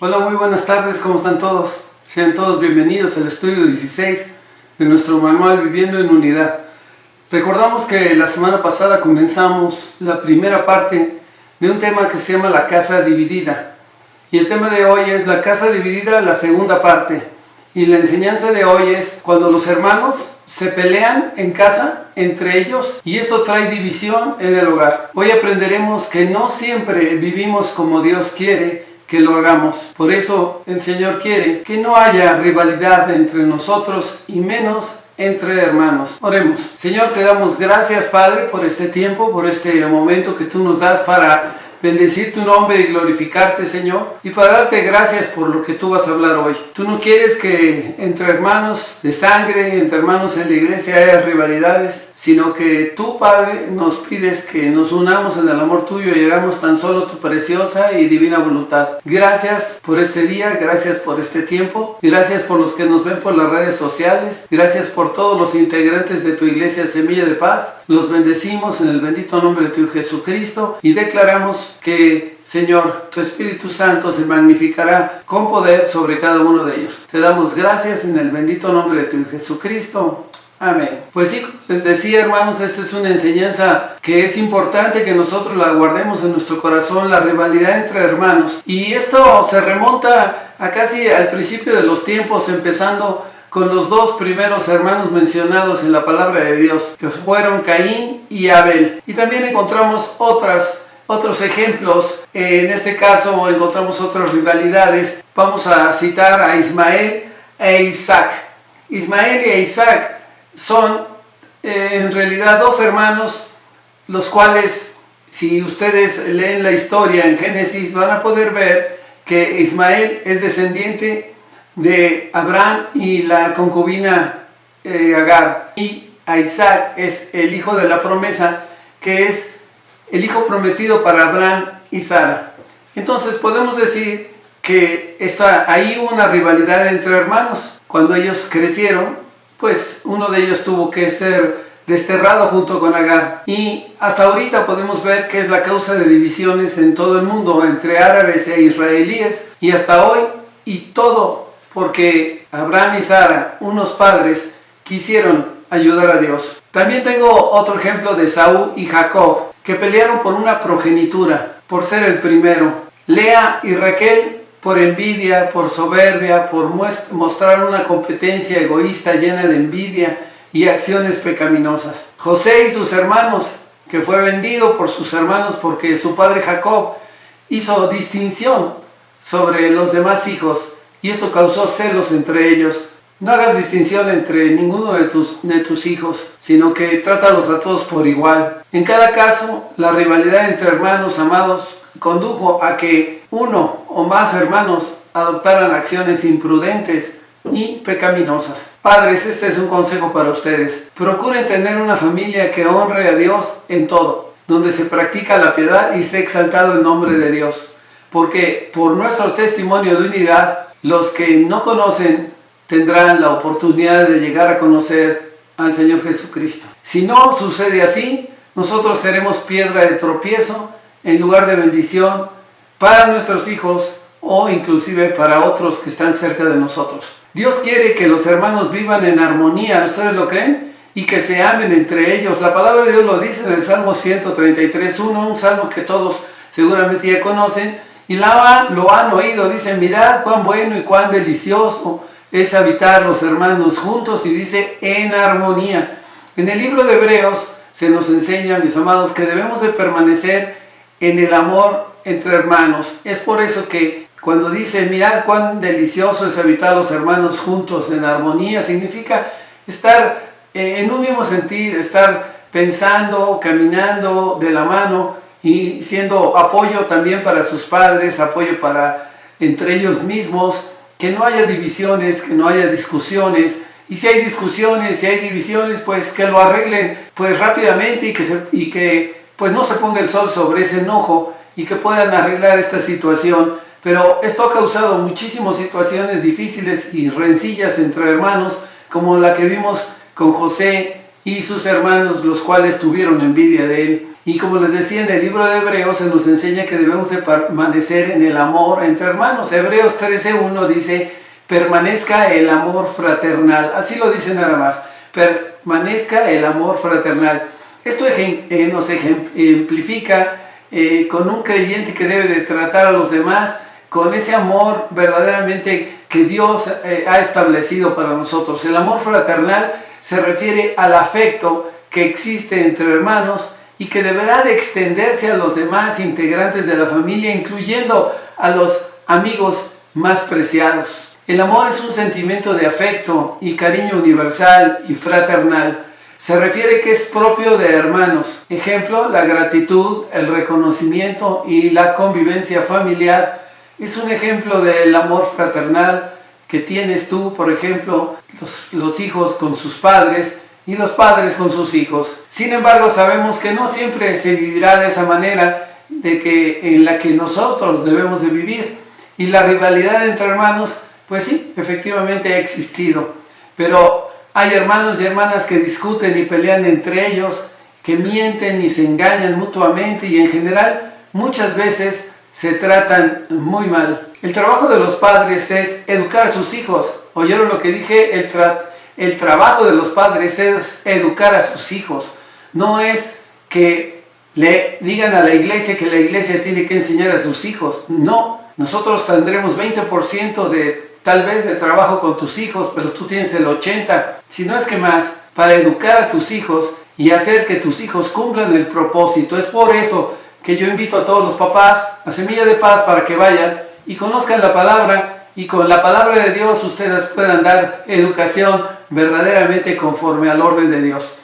Hola, muy buenas tardes, ¿cómo están todos? Sean todos bienvenidos al estudio 16 de nuestro manual Viviendo en Unidad. Recordamos que la semana pasada comenzamos la primera parte de un tema que se llama la casa dividida. Y el tema de hoy es la casa dividida, la segunda parte. Y la enseñanza de hoy es cuando los hermanos se pelean en casa entre ellos y esto trae división en el hogar. Hoy aprenderemos que no siempre vivimos como Dios quiere que lo hagamos. Por eso el Señor quiere que no haya rivalidad entre nosotros y menos entre hermanos. Oremos. Señor, te damos gracias, Padre, por este tiempo, por este momento que tú nos das para bendecir tu nombre y glorificarte, Señor, y para darte gracias por lo que tú vas a hablar hoy. Tú no quieres que entre hermanos de sangre, entre hermanos en la iglesia haya rivalidades, sino que tú, Padre, nos pides que nos unamos en el amor tuyo y hagamos tan solo tu preciosa y divina voluntad. Gracias por este día, gracias por este tiempo, gracias por los que nos ven por las redes sociales, gracias por todos los integrantes de tu iglesia Semilla de Paz. Los bendecimos en el bendito nombre de tu Hijo Jesucristo y declaramos que, Señor, tu Espíritu Santo se magnificará con poder sobre cada uno de ellos. Te damos gracias en el bendito nombre de tu Hijo Jesucristo. Amén. Pues sí, les decía, hermanos, esta es una enseñanza que es importante que nosotros la guardemos en nuestro corazón, la rivalidad entre hermanos. Y esto se remonta a casi al principio de los tiempos, empezando con los dos primeros hermanos mencionados en la palabra de Dios, que fueron Caín y Abel. Y también encontramos otros ejemplos. En este caso encontramos otras rivalidades. Vamos a citar a Ismael e Isaac. Ismael e Isaac son en realidad dos hermanos, los cuales, si ustedes leen la historia en Génesis, van a poder ver que Ismael es descendiente de Abraham y la concubina Agar, y a Isaac es el hijo de la promesa, que es el hijo prometido para Abraham y Sara. Entonces podemos decir que ahí hubo una rivalidad entre hermanos. Cuando ellos crecieron, pues uno de ellos tuvo que ser desterrado junto con Agar. Y hasta ahorita podemos ver que es la causa de divisiones en todo el mundo entre árabes e israelíes. Y hasta hoy, y todo porque Abraham y Sara, unos padres, quisieron ayudar a Dios. También tengo otro ejemplo de Saúl y Jacob, que pelearon por una progenitura, por ser el primero. Lea y Raquel por envidia, por soberbia, por mostrar una competencia egoísta llena de envidia y acciones pecaminosas. José y sus hermanos, que fue vendido por sus hermanos porque su padre Jacob hizo distinción sobre los demás hijos y esto causó celos entre ellos. No hagas distinción entre ninguno de tus hijos, sino que trátalos a todos por igual. En cada caso, la rivalidad entre hermanos amados condujo a que uno o más hermanos adoptaran acciones imprudentes y pecaminosas. Padres, este es un consejo para ustedes. Procuren tener una familia que honre a Dios en todo, donde se practica la piedad y sea exaltado el nombre de Dios. Porque por nuestro testimonio de unidad, los que no conocen tendrán la oportunidad de llegar a conocer al Señor Jesucristo. Si no sucede así, nosotros seremos piedra de tropiezo en lugar de bendición para nuestros hijos o inclusive para otros que están cerca de nosotros. Dios quiere que los hermanos vivan en armonía, ¿ustedes lo creen? Y que se amen entre ellos. La palabra de Dios lo dice en el Salmo 133:1, un salmo que todos seguramente ya conocen y lo han oído. Dice, mirad cuán bueno y cuán delicioso es habitar los hermanos juntos, y dice en armonía. En el libro de Hebreos se nos enseña, mis amados, que debemos de permanecer en el amor entre hermanos. Es por eso que cuando dice, mirad cuán delicioso es habitar los hermanos juntos en armonía, significa estar en un mismo sentir, estar pensando, caminando de la mano y siendo apoyo también para sus padres, apoyo para entre ellos mismos, que no haya divisiones, que no haya discusiones. Y si hay discusiones, si hay divisiones, pues que lo arreglen pues rápidamente y que pues no se ponga el sol sobre ese enojo y que puedan arreglar esta situación. Pero esto ha causado muchísimas situaciones difíciles y rencillas entre hermanos, como la que vimos con José y sus hermanos, los cuales tuvieron envidia de él. Y como les decía, en el libro de Hebreos se nos enseña que debemos de permanecer en el amor entre hermanos. Hebreos 13:1 dice, permanezca el amor fraternal. Así lo dice nada más, permanezca el amor fraternal. Esto nos ejemplifica con un creyente que debe de tratar a los demás con ese amor verdaderamente que Dios ha establecido para nosotros. El amor fraternal se refiere al afecto que existe entre hermanos y que deberá de extenderse a los demás integrantes de la familia, incluyendo a los amigos más preciados. El amor es un sentimiento de afecto y cariño universal y fraternal. Se refiere que es propio de hermanos. Ejemplo, la gratitud, el reconocimiento y la convivencia familiar es un ejemplo del amor fraternal que tienes tú, por ejemplo, los hijos con sus padres y los padres con sus hijos. Sin embargo, sabemos que no siempre se vivirá de esa manera en la que nosotros debemos de vivir. Y la rivalidad entre hermanos, pues sí, efectivamente ha existido. Pero hay hermanos y hermanas que discuten y pelean entre ellos, que mienten y se engañan mutuamente y en general muchas veces se tratan muy mal. El trabajo de los padres es educar a sus hijos. ¿Oyeron lo que dije? El trabajo de los padres es educar a sus hijos. No es que le digan a la iglesia que la iglesia tiene que enseñar a sus hijos. No, nosotros tendremos 20% tal vez de trabajo con tus hijos, pero tú tienes el 80%, si no es que más, para educar a tus hijos y hacer que tus hijos cumplan el propósito. Es por eso que yo invito a todos los papás a Semilla de Paz para que vayan y conozcan la palabra, y con la palabra de Dios ustedes puedan dar educación verdaderamente conforme al orden de Dios.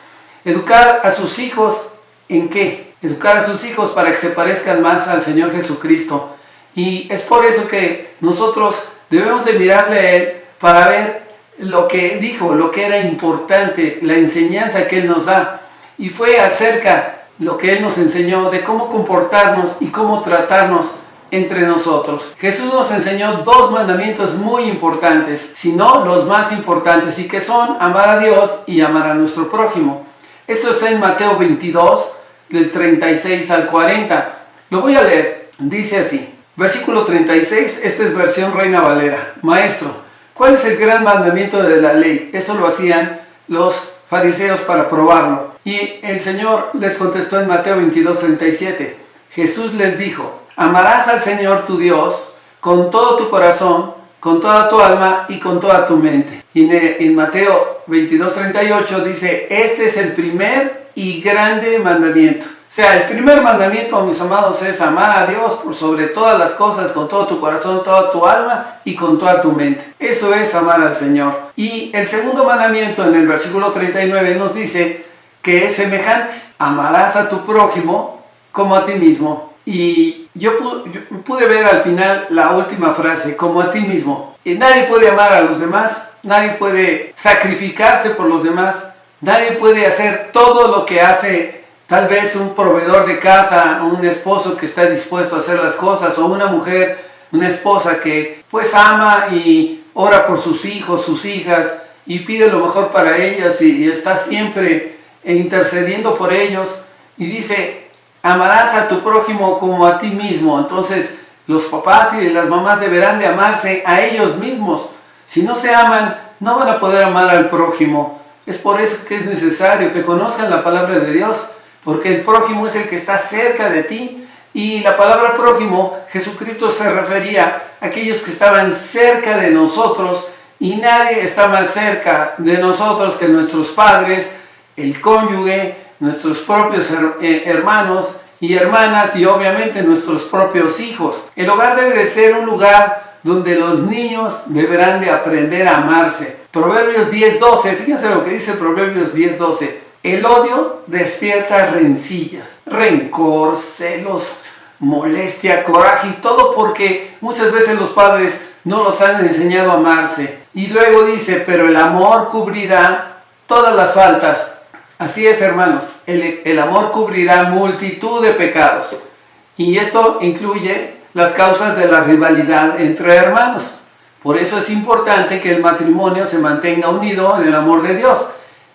Educar a sus hijos, ¿en qué? Educar a sus hijos para que se parezcan más al Señor Jesucristo. Y es por eso que nosotros debemos de mirarle a Él para ver lo que dijo, lo que era importante, la enseñanza que Él nos da. Y fue acerca lo que Él nos enseñó de cómo comportarnos y cómo tratarnos entre nosotros. Jesús nos enseñó 2 mandamientos muy importantes, si no los más importantes, y que son amar a Dios y amar a nuestro prójimo. Esto está en Mateo 22, del 36 al 40. Lo voy a leer. Dice así, versículo 36, esta es versión Reina Valera. Maestro, ¿cuál es el gran mandamiento de la ley? Esto lo hacían los fariseos para probarlo. Y el Señor les contestó en Mateo 22, 37. Jesús les dijo, amarás al Señor tu Dios con todo tu corazón, con toda tu alma y con toda tu mente. Y en Mateo 22, 38 dice, este es el primer y grande mandamiento. O sea, el primer mandamiento, mis amados, es amar a Dios por sobre todas las cosas, con todo tu corazón, toda tu alma y con toda tu mente. Eso es amar al Señor. Y el segundo mandamiento en el versículo 39 nos dice que es semejante. Amarás a tu prójimo como a ti mismo. Y yo pude ver al final la última frase, como a ti mismo. Y nadie puede amar a los demás, nadie puede sacrificarse por los demás, nadie puede hacer todo lo que hace tal vez un proveedor de casa, un esposo que está dispuesto a hacer las cosas, o una mujer, una esposa que pues ama y ora por sus hijos, sus hijas, y pide lo mejor para ellas y está siempre intercediendo por ellos. Y dice, amarás a tu prójimo como a ti mismo. Entonces los papás y las mamás deberán de amarse a ellos mismos. Si no se aman, no van a poder amar al prójimo. Es por eso que es necesario que conozcan la palabra de Dios, porque el prójimo es el que está cerca de ti. Y la palabra prójimo, Jesucristo se refería a aquellos que estaban cerca de nosotros, y nadie está más cerca de nosotros que nuestros padres, el cónyuge, nuestros propios hermanos y hermanas, y obviamente nuestros propios hijos. El hogar debe de ser un lugar donde los niños deberán de aprender a amarse. Proverbios 10:12, fíjense lo que dice Proverbios 10:12. El odio despierta rencillas, rencor, celos, molestia, coraje y todo, porque muchas veces los padres no los han enseñado a amarse. Y luego dice, pero el amor cubrirá todas las faltas. Así es, hermanos, el amor cubrirá multitud de pecados. Y esto incluye las causas de la rivalidad entre hermanos. Por eso es importante que el matrimonio se mantenga unido en el amor de Dios,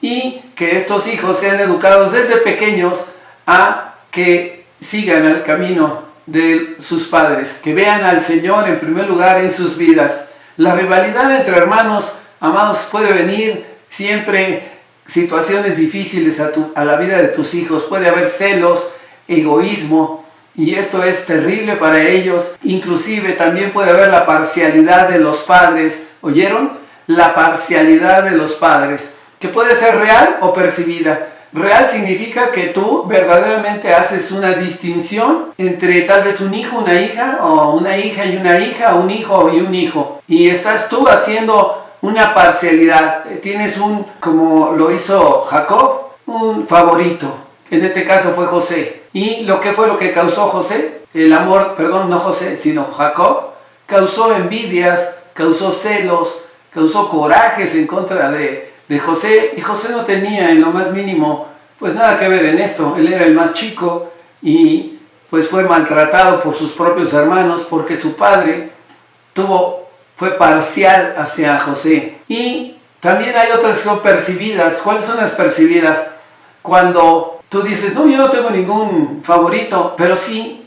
y que estos hijos sean educados desde pequeños a que sigan el camino de sus padres, que vean al Señor en primer lugar en sus vidas. La rivalidad entre hermanos, amados, puede venir siempre situaciones difíciles a la vida de tus hijos. Puede haber celos, egoísmo, y esto es terrible para ellos. Inclusive también puede haber la parcialidad de los padres. ¿Oyeron? La parcialidad de los padres, que puede ser real o percibida. Real significa que tú verdaderamente haces una distinción entre tal vez un hijo, una hija, o una hija y una hija, un hijo y un hijo. Y estás tú haciendo una parcialidad. Tienes como lo hizo Jacob, un favorito. En este caso fue José. ¿Y qué fue lo que causó José? El amor, perdón, no José, sino Jacob. Causó envidias, causó celos, causó corajes en contra de José. Y José no tenía en lo más mínimo pues nada que ver en esto. Él era el más chico y pues fue maltratado por sus propios hermanos porque su padre fue parcial hacia José. Y también hay otras que son percibidas. ¿Cuáles son las percibidas? Cuando tú dices, no, yo no tengo ningún favorito, pero sí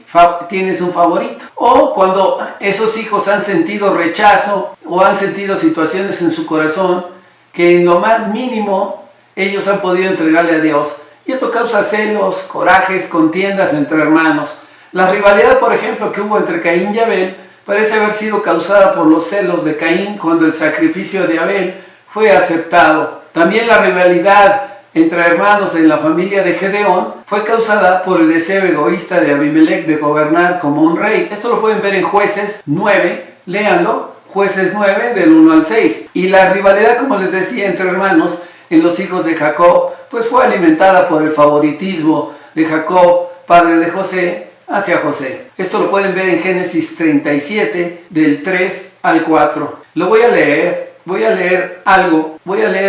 tienes un favorito. O cuando esos hijos han sentido rechazo o han sentido situaciones en su corazón que en lo más mínimo ellos han podido entregarle a Dios. Y esto causa celos, corajes, contiendas entre hermanos. La rivalidad, por ejemplo, que hubo entre Caín y Abel parece haber sido causada por los celos de Caín cuando el sacrificio de Abel fue aceptado. También la rivalidad entre hermanos en la familia de Gedeón fue causada por el deseo egoísta de Abimelech de gobernar como un rey. Esto lo pueden ver en Jueces 9, léanlo, Jueces 9 del 1 al 6. Y la rivalidad, como les decía, entre hermanos en los hijos de Jacob, pues fue alimentada por el favoritismo de Jacob, padre de José, hacia José. Esto lo pueden ver en Génesis 37 del 3 al 4. Lo voy a leer. Voy a leer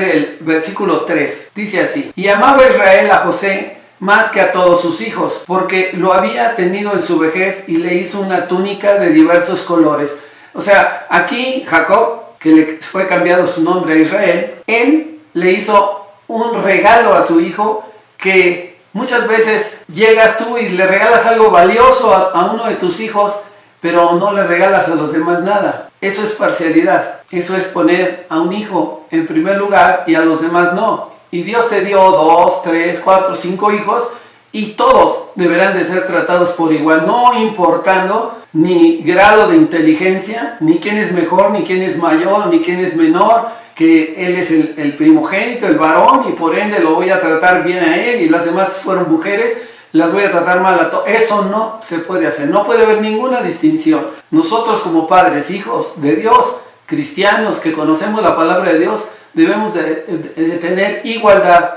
el versículo 3, dice así: y amaba Israel a José más que a todos sus hijos, porque lo había tenido en su vejez y le hizo una túnica de diversos colores. O sea, aquí Jacob, que le fue cambiado su nombre a Israel, él le hizo un regalo a su hijo, que muchas veces llegas tú y le regalas algo valioso a uno de tus hijos, pero no le regalas a los demás nada. Eso es parcialidad. Eso es poner a un hijo en primer lugar y a los demás no. Y Dios te dio 2, 3, 4, 5 hijos y todos deberán de ser tratados por igual, no importando ni grado de inteligencia, ni quién es mejor, ni quién es mayor, ni quién es menor, que él es el primogénito, el varón, y por ende lo voy a tratar bien a él, y las demás fueron mujeres, las voy a tratar mal a todos. Eso no se puede hacer, no puede haber ninguna distinción. Nosotros como padres, hijos de Dios, cristianos que conocemos la palabra de Dios, debemos de tener igualdad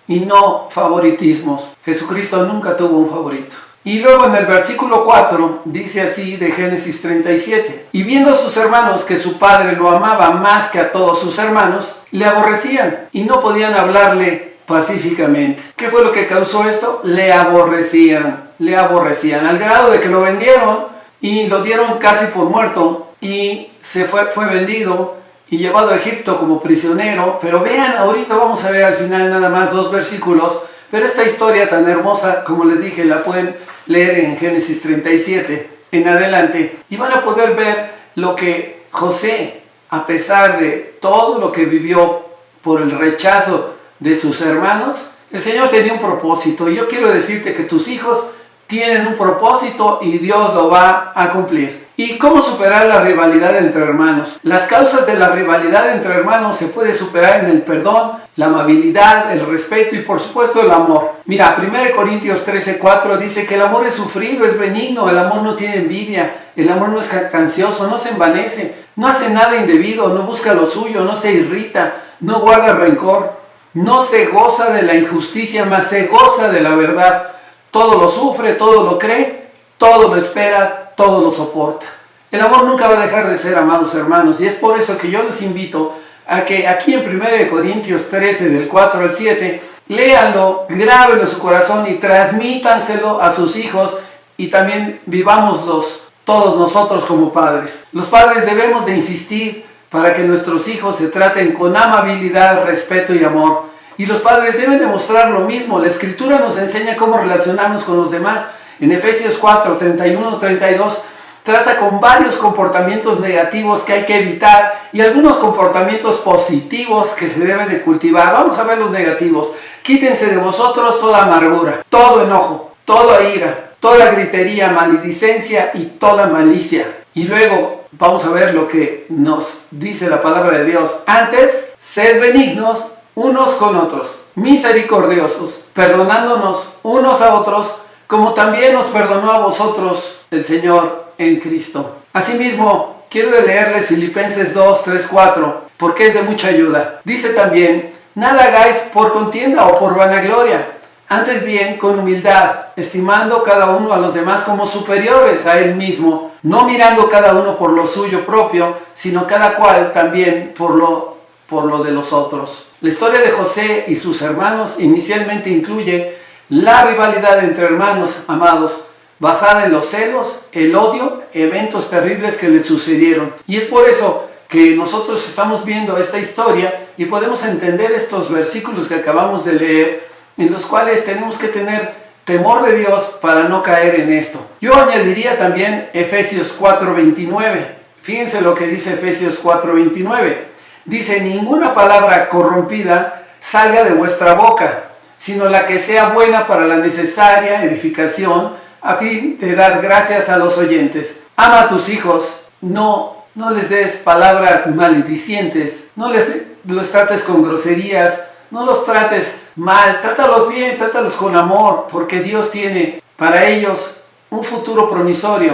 y no favoritismos. Jesucristo nunca tuvo un favorito. Y luego en el versículo 4 dice así de Génesis 37: y viendo a sus hermanos que su padre lo amaba más que a todos sus hermanos, le aborrecían y no podían hablarle pacíficamente. ¿Qué fue lo que causó esto? Le aborrecían, al grado de que lo vendieron y lo dieron casi por muerto, y fue vendido y llevado a Egipto como prisionero. Pero vean, ahorita vamos a ver al final nada más 2 versículos, pero esta historia tan hermosa, como les dije, la pueden leer en Génesis 37 en adelante, y van a poder ver lo que José, a pesar de todo lo que vivió por el rechazo de sus hermanos, el Señor tenía un propósito. Y yo quiero decirte que tus hijos tienen un propósito y Dios lo va a cumplir. ¿Y cómo superar la rivalidad entre hermanos? Las causas de la rivalidad entre hermanos se puede superar en el perdón, la amabilidad, el respeto y por supuesto el amor. Mira, 1 Corintios 13:4 dice que el amor es sufrido, es benigno, el amor no tiene envidia, el amor no es jactancioso, no se envanece, no hace nada indebido, no busca lo suyo, no se irrita, no guarda rencor, no se goza de la injusticia, mas se goza de la verdad. Todo lo sufre, todo lo cree, todo lo espera, todo lo soporta. El amor nunca va a dejar de ser, amados hermanos, y es por eso que yo les invito a que aquí en 1 Corintios 13, del 4 al 7, léanlo, grábenlo en su corazón y transmítanselo a sus hijos, y también vivámoslos todos nosotros como padres. Los padres debemos de insistir para que nuestros hijos se traten con amabilidad, respeto y amor. Y los padres deben demostrar lo mismo. La Escritura nos enseña cómo relacionarnos con los demás. En Efesios 4, 31, 32, trata con varios comportamientos negativos que hay que evitar y algunos comportamientos positivos que se deben de cultivar. Vamos a ver los negativos. Quítense de vosotros toda amargura, todo enojo, toda ira, toda gritería, maledicencia y toda malicia. Y luego vamos a ver lo que nos dice la palabra de Dios. Antes, sed benignos unos con otros, misericordiosos, perdonándonos unos a otros, como también os perdonó a vosotros el Señor en Cristo. Asimismo, quiero leerles Filipenses 2, 3, 4, porque es de mucha ayuda. Dice también, nada hagáis por contienda o por vanagloria, antes bien con humildad, estimando cada uno a los demás como superiores a él mismo, no mirando cada uno por lo suyo propio, sino cada cual también por lo de los otros. La historia de José y sus hermanos inicialmente incluye la rivalidad entre hermanos amados, basada en los celos, el odio, eventos terribles que le sucedieron. Y es por eso que nosotros estamos viendo esta historia y podemos entender estos versículos que acabamos de leer, en los cuales tenemos que tener temor de Dios para no caer en esto. Yo añadiría también Efesios 4:29. Fíjense lo que dice Efesios 4:29. Dice, ninguna palabra corrompida salga de vuestra boca, sino la que sea buena para la necesaria edificación, a fin de dar gracias a los oyentes. Ama a tus hijos, no les des palabras maledicientes, no los trates con groserías, no los trates mal, trátalos bien, trátalos con amor, porque Dios tiene para ellos un futuro promisorio,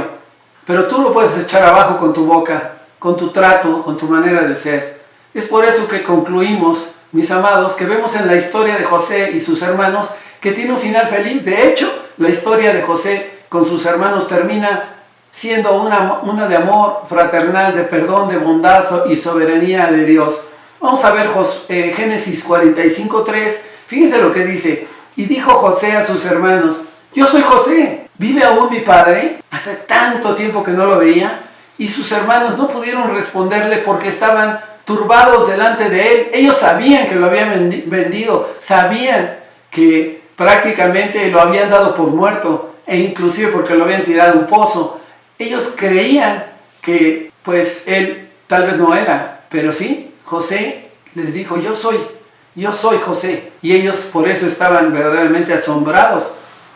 pero tú lo puedes echar abajo con tu boca, con tu trato, con tu manera de ser. Es por eso que concluimos, mis amados, que vemos en la historia de José y sus hermanos que tiene un final feliz. De hecho, la historia de José con sus hermanos termina siendo una de amor fraternal, de perdón, de bondad y soberanía de Dios. Vamos a ver Génesis 45:3. Fíjense lo que dice. Y dijo José a sus hermanos, yo soy José, ¿vive aún mi padre? Hace tanto tiempo que no lo veía. Y sus hermanos no pudieron responderle porque estaban turbados delante de él. Ellos sabían que lo habían vendido, sabían que prácticamente lo habían dado por muerto, e inclusive porque lo habían tirado a un pozo. Ellos creían que pues él tal vez no era, pero sí, José les dijo, yo soy José. Y ellos por eso estaban verdaderamente asombrados.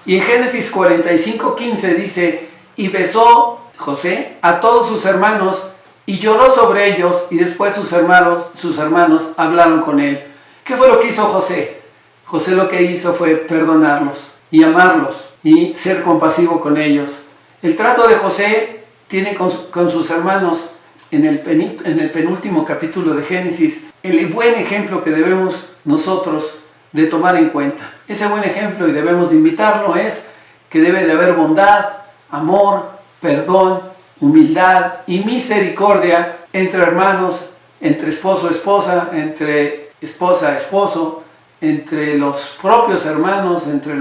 Y en Génesis 45:15 dice, y besó José a todos sus hermanos y lloró sobre ellos, y después sus hermanos hablaron con él. ¿Qué fue lo que hizo José? José lo que hizo fue perdonarlos y amarlos y ser compasivo con ellos. El trato de José tiene con sus hermanos en el penúltimo capítulo de Génesis el buen ejemplo que debemos nosotros de tomar en cuenta. Ese buen ejemplo, y debemos de imitarlo, es que debe de haber bondad, amor, perdón, humildad y misericordia entre hermanos, entre esposo a esposa, entre esposa a esposo, entre los propios hermanos, entre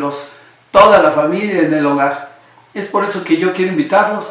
toda la familia en el hogar. Es por eso que yo quiero invitarlos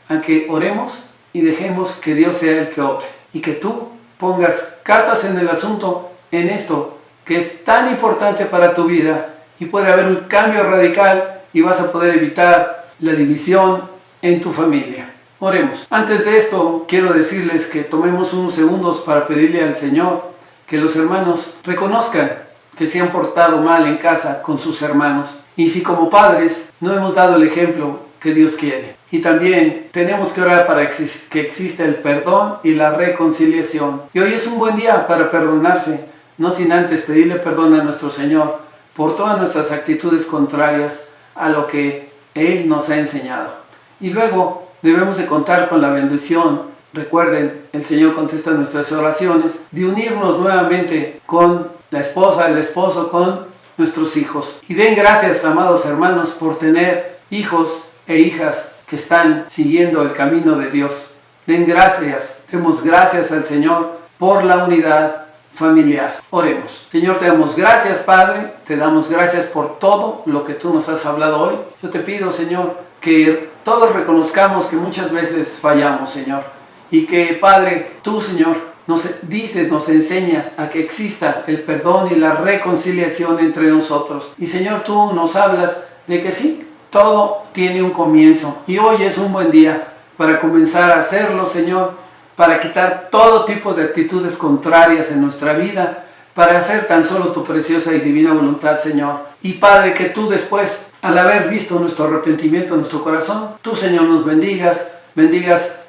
a que oremos y dejemos que Dios sea el que obre, y que tú pongas cartas en el asunto en esto que es tan importante para tu vida, y puede haber un cambio radical y vas a poder evitar la división en tu familia. Oremos. Antes de esto, quiero decirles que tomemos unos segundos para pedirle al Señor que los hermanos reconozcan que se han portado mal en casa con sus hermanos. Y si como padres no hemos dado el ejemplo que Dios quiere. Y también tenemos que orar para que exista el perdón y la reconciliación. Y hoy es un buen día para perdonarse, no sin antes pedirle perdón a nuestro Señor por todas nuestras actitudes contrarias a lo que Él nos ha enseñado. Y luego debemos de contar con la bendición. Recuerden, el Señor contesta nuestras oraciones, de unirnos nuevamente con la esposa, el esposo, con nuestros hijos. Y den gracias, amados hermanos, por tener hijos e hijas que están siguiendo el camino de Dios. Den gracias, demos gracias al Señor por la unidad familiar. Oremos. Señor, te damos gracias, Padre, te damos gracias por todo lo que tú nos has hablado hoy. Yo te pido, Señor, que todos reconozcamos que muchas veces fallamos, Señor, y que, Padre, tú, Señor, nos dices, nos enseñas a que exista el perdón y la reconciliación entre nosotros. Y Señor, tú nos hablas de que sí, todo tiene un comienzo. Y hoy es un buen día para comenzar a hacerlo, Señor, para quitar todo tipo de actitudes contrarias en nuestra vida, para hacer tan solo tu preciosa y divina voluntad, Señor. Y Padre, que tú después, al haber visto nuestro arrepentimiento en nuestro corazón, tú, Señor, nos bendigas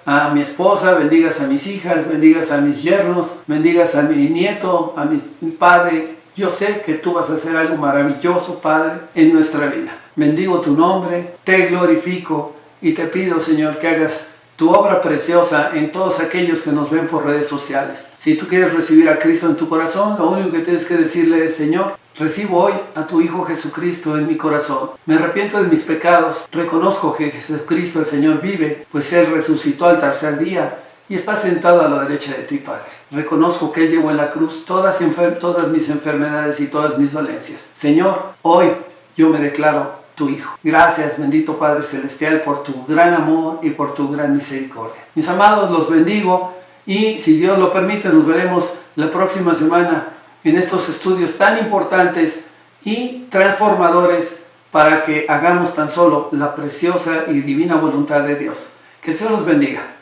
a mi esposa, bendigas a mis hijas, bendigas a mis yernos, bendigas a mi nieto, a mi padre. Yo sé que tú vas a hacer algo maravilloso, Padre, en nuestra vida. Bendigo tu nombre, te glorifico y te pido, Señor, que hagas tu obra preciosa en todos aquellos que nos ven por redes sociales. Si tú quieres recibir a Cristo en tu corazón, lo único que tienes que decirle es: Señor, recibo hoy a tu Hijo Jesucristo en mi corazón. Me arrepiento de mis pecados. Reconozco que Jesucristo el Señor vive, pues Él resucitó al tercer día y está sentado a la derecha de ti, Padre. Reconozco que Él llevó en la cruz todas mis enfermedades y todas mis dolencias. Señor, hoy yo me declaro tu Hijo. Gracias, bendito Padre Celestial, por tu gran amor y por tu gran misericordia. Mis amados, los bendigo y si Dios lo permite, nos veremos la próxima semana en estos estudios tan importantes y transformadores para que hagamos tan solo la preciosa y divina voluntad de Dios. Que el Señor los bendiga.